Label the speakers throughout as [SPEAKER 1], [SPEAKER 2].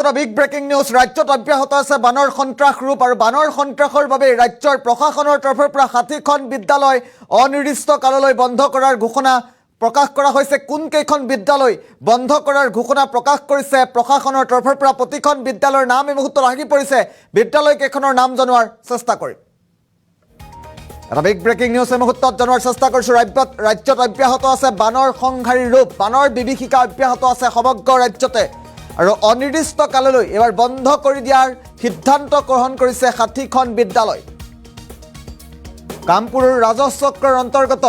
[SPEAKER 1] এটা big breaking news ৰাজ্যত অব্যাহত আছে বানৰ সন্ত্ৰাস ৰূপ আৰু বানৰ সন্ত্ৰাসৰ বাবে ৰাজ্যৰ প্ৰশাসনৰ তৰফৰ পৰা 60খন বিদ্যালয় অনিৰ্দিষ্ট কাললৈ বন্ধ কৰাৰ ঘোষণা প্ৰকাশ কৰা হৈছে কোন কেইখন বিদ্যালয় বন্ধ কৰাৰ ঘোষণা প্ৰকাশ কৰিছে প্ৰশাসনৰ তৰফৰ পৰা প্ৰতিখন বিদ্যালয়ৰ নাম এই মুহূৰ্তত আহি পৰিছে বিদ্যালয় কেইখনৰ নাম জনোৱাৰ চেষ্টা কৰিম এটা বিগ ব্ৰেকিং নিউজ এই মুহূৰ্তত জনোৱাৰ চেষ্টা কৰিছো ৰাজ্যত অব্যাহত আছে বানৰ সংঘাৰী ৰূপ বানৰ বিভীষিকা অব্যাহত আছে সমগ্ৰ ৰাজ্যতে আৰু অনিৰ্দিষ্ট কাললৈ এবাৰ বন্ধ কৰি দিয়াৰ সিদ্ধান্ত গ্ৰহণ কৰিছে 60খন বিদ্যালয় কামপুৰৰ ৰাজহ চক্ৰৰ অন্তৰ্গত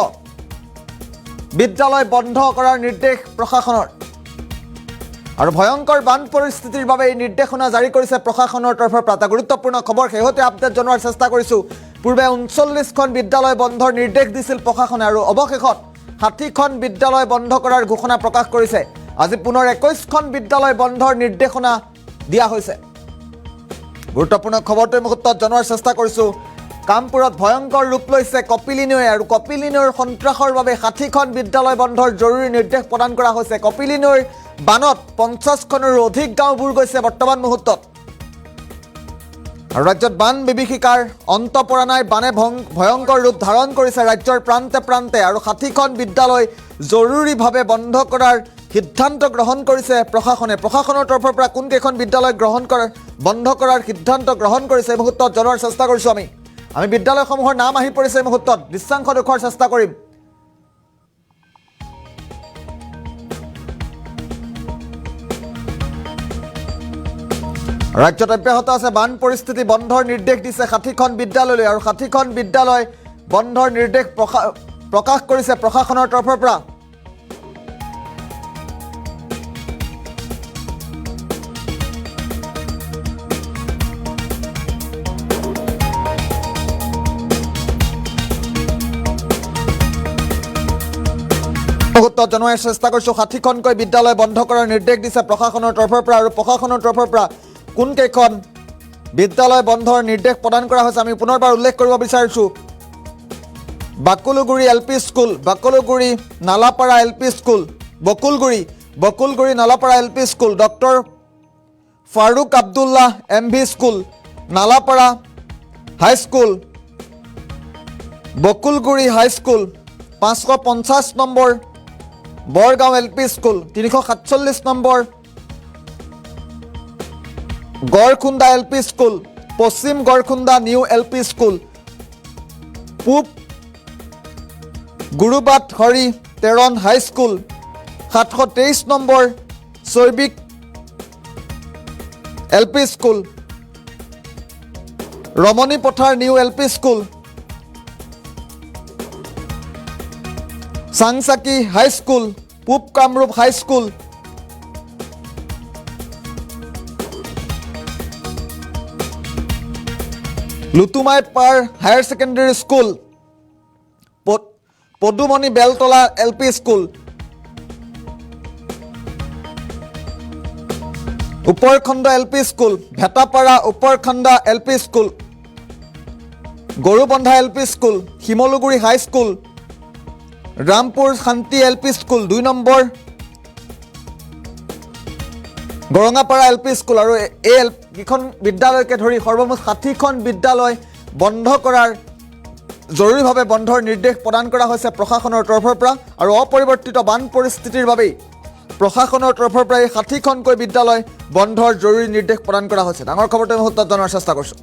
[SPEAKER 1] বিদ্যালয় বন্ধ কৰাৰ নিৰ্দেশ প্ৰশাসনৰ আৰু ভয়ংকৰ বান পৰিস্থিতিৰ বাবে এই নিৰ্দেশনা জাৰি কৰিছে প্ৰশাসনৰ তৰফৰ পৰা এটা গুৰুত্বপূৰ্ণ খবৰ শেহতীয়া আপডেট জনোৱাৰ চেষ্টা কৰিছো পূৰ্বে 39খন বিদ্যালয় বন্ধৰ নিৰ্দেশ দিছিল প্ৰশাসনে আৰু অৱশেষত 60খন বিদ্যালয় বন্ধ কৰাৰ ঘোষণা প্ৰকাশ কৰিছে আজি পুনৰ 21খন বিদ্যালয় বন্ধৰ নিৰ্দেশনা দিয়া হৈছে গুৰুত্বপূৰ্ণ খবৰটো মুহূৰ্তত জনোৱাৰ চেষ্টা কৰিছো কামপুৰত ভয়ংকৰ ৰূপ লৈছে কপিলী আৰু কপিলী নৈৰ সন্ত্ৰাসৰ বাবে 60খন বিদ্যালয় বন্ধৰ জৰুৰী নিৰ্দেশ প্ৰদান কৰা হৈছে কপিলী নৈৰ বানত 50খনৰো অধিক গাঁও বুৰ গৈছে বৰ্তমান মুহূৰ্তত আৰু ৰাজ্যত বান বিভীষিকাৰ অন্ত পৰা নাই বানে ভয়ংকৰ ৰূপ ধাৰণ কৰিছে ৰাজ্যৰ প্ৰান্তে প্ৰান্তে আৰু 60খন বিদ্যালয় জৰুৰীভাৱে বন্ধ কৰাৰ সিদ্ধান্ত গ্ৰহণ কৰিছে প্ৰশাসনৰ তৰফৰ পৰা কোন কেইখন বিদ্যালয় বন্ধ কৰাৰ সিদ্ধান্ত গ্ৰহণ কৰিছে এই মুহূৰ্তত জনোৱাৰ চেষ্টা কৰিছো আমি বিদ্যালয়সমূহৰ নাম আহি পৰিছে এই মুহূৰ্তত দৃশ্যাংশ দেখুৱাৰ চেষ্টা কৰিম ৰাজ্যত অব্যাহত আছে বান পৰিস্থিতি বন্ধৰ নিৰ্দেশ দিছে 60খন বিদ্যালয়লৈ আৰু 60খন বিদ্যালয় বন্ধৰ নিৰ্দেশ প্ৰকাশ কৰিছে প্ৰশাসনৰ তৰফৰ পৰা মুহূৰ্তত জনোৱাৰ চেষ্টা কৰিছো 60খনকৈ বিদ্যালয় বন্ধ কৰাৰ নিৰ্দেশ দিছে প্ৰশাসনৰ তৰফৰ পৰা আৰু প্ৰশাসনৰ তৰফৰ পৰা কোন কেইখন বিদ্যালয় বন্ধৰ নিৰ্দেশ প্ৰদান কৰা হৈছে আমি পুনৰবাৰ উল্লেখ কৰিব বিচাৰিছো Bakulguri LP school Bakulguri Nalapara LP school Bakulguri Nalapara LP school doctor Farooq Abdullah MV school Nalapara high school Bakulguri high school 550 number Borgaon LP school 347 number Garkhunda LP school পশ্চিম গড়খুন্দা নিউ এলপি স্কুল পূব Gurubat Hari Teron high school 723 number Choibik LP school Romoni Pathar new LP school Changchaki high school পূব Kamrup high school Lutumai Par higher secondary school Padumoni Beltola LP school Uparkhanda LP school Bhetapara Uparkhanda LP school Garubandha LP school Shimluguri high school Rampur Shanti LP school 2 number Garangapara LP school আৰু এইখন বিদ্যালয়কে ধৰি সৰ্বমুঠ 60খন বিদ্যালয় বন্ধ কৰাৰ জৰুৰীভাৱে বন্ধৰ নিৰ্দেশ প্ৰদান কৰা হৈছে প্ৰশাসনৰ তৰফৰ পৰা আৰু অপৰিৱৰ্তিত বান পৰিস্থিতিৰ বাবে প্ৰশাসনৰ তৰফৰ পৰা এই 60খনকৈ বিদ্যালয় বন্ধৰ জৰুৰী নিৰ্দেশ প্ৰদান কৰা হৈছে ডাঙৰ খবৰটো মুহূৰ্তত জনাৰ চেষ্টা কৰিছো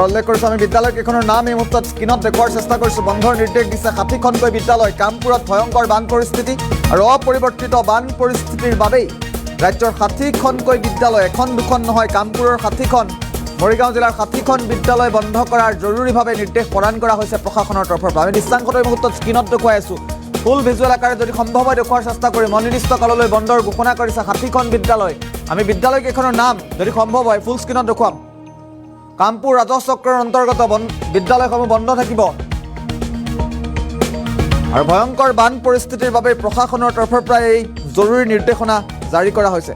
[SPEAKER 1] উল্লেখ কৰিছো আমি বিদ্যালয় কেইখনৰ নাম এই মুহূৰ্তত স্ক্ৰীনত দেখুৱাৰ চেষ্টা কৰিছো বন্ধৰ নিৰ্দেশ দিছে 60খনকৈ বিদ্যালয় কামপুৰত ভয়ংকৰ বান পৰিস্থিতি আৰু অপৰিৱৰ্তিত বান পৰিস্থিতিৰ বাবেই ৰাজ্যৰ 60খনকৈ বিদ্যালয় এখন দুখন নহয় কামপুৰৰ 60খন মৰিগাঁও জিলাৰ 60খন বিদ্যালয় বন্ধ কৰাৰ জৰুৰীভাৱে নিৰ্দেশ প্ৰদান কৰা হৈছে প্ৰশাসনৰ তৰফৰ পৰা আমি দৃশ্যাংশটো এই মুহূৰ্তত স্ক্ৰীনত দেখুৱাই আছো ফুল ভিজুৱেল আকাৰে যদি সম্ভৱ হয় দেখুওৱাৰ চেষ্টা কৰিম। অনিৰ্দিষ্ট কাললৈ বন্ধৰ ঘোষণা কৰিছে 60খন বিদ্যালয়। আমি বিদ্যালয়কেইখনৰ নাম যদি সম্ভৱ হয় ফুল স্ক্ৰীণত দেখুৱাম। কামপুৰ ৰাজহ চক্ৰৰ অন্তৰ্গত বিদ্যালয়সমূহ বন্ধ থাকিব। আৰু ভয়ংকৰ বান পৰিস্থিতিৰ বাবে প্ৰশাসনৰ তৰফৰ পৰা এই জৰুৰী নিৰ্দেশনা জাৰি কৰা হৈছে।